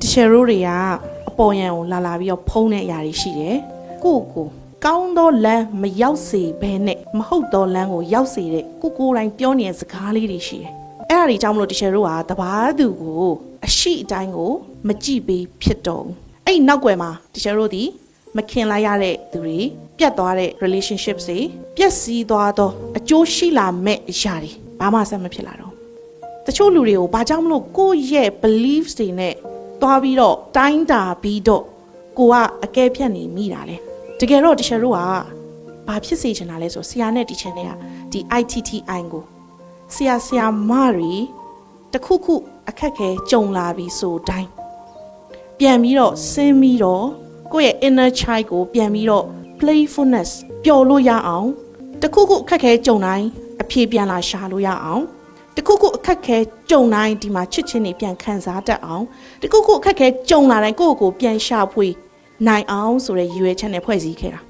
တချယ်ရိုးတွေကအပေါ်ယံကိုလာပြီးတော့ဖုံးတဲ့အရာတွေရှိတယ်ကိုကောင်းသောလမ်းမရောက်စေဘဲနဲ့မဟုတ်သောလမ်းကိုရောက်စေတဲ့ကိုယ်တိုင်ပြောနေတဲ့စကားလေးတွေရှိတယ်အဲ့ဒါတွေကြောင့်မလို့တချယ်ရိုးကတဘာသူကိုအရှိအတိုင်းကိုမကြည့်ပေးဖြစ်တော့အဲ့နောက်ွယ်မှာတချယ်ရိုးဒီမခင်လိုက်ရတဲ့သူတွေပြတ်သွားတဲ့ relationships တွေပျက်စီးသွားသောအကျိုးရှိလာမဲ့အရာတွေဘာမှဆက်မဖြစ်လာတော့တချို့လူတွေကိုဘာကြောင့်မလို့ကိုယ့်ရဲ့ beliefs တွေနဲ့သွားပြီးတော့တိုင်းတာပြီးတော့ကိုကအကဲဖြတ်နေမိတာလေတကယ်တော့တချယ်တို့ကဘာဖြစ်စေချင်တာလဲဆိုဆရာနဲ့တီချင်တဲ့ကဒီ ITTI ကိုဆရာမတွေတခုခုအခက်ခဲကြုံလာပြီးဆိုတိုင်းပြန်ပြီးတော့ဆင်းပြီးတော့ကိုယ့်ရဲ့ inner child ကိုပြန်ပြီးတော့ playfulness ပျော်လို့ရအောင်တခုခုအခက်ခဲကြုံတိုင်းအဖြေပြန်လာရှာလို့ရအောင်တခုခုအခက်ခဲကြုံတိုင်းဒီမှာချစ်ချင်းတွေပြန်ခံစားတတ်အောင်တခုခုအခက်ခဲကြုံလာတိုင်းကိုယ့်ကိုပြန်ရှာဖွေနိုင်အောင်ဆိုတဲ့ရည်ရွယ်ချက်နဲ့ဖွဲ့စည်းခဲ့တာ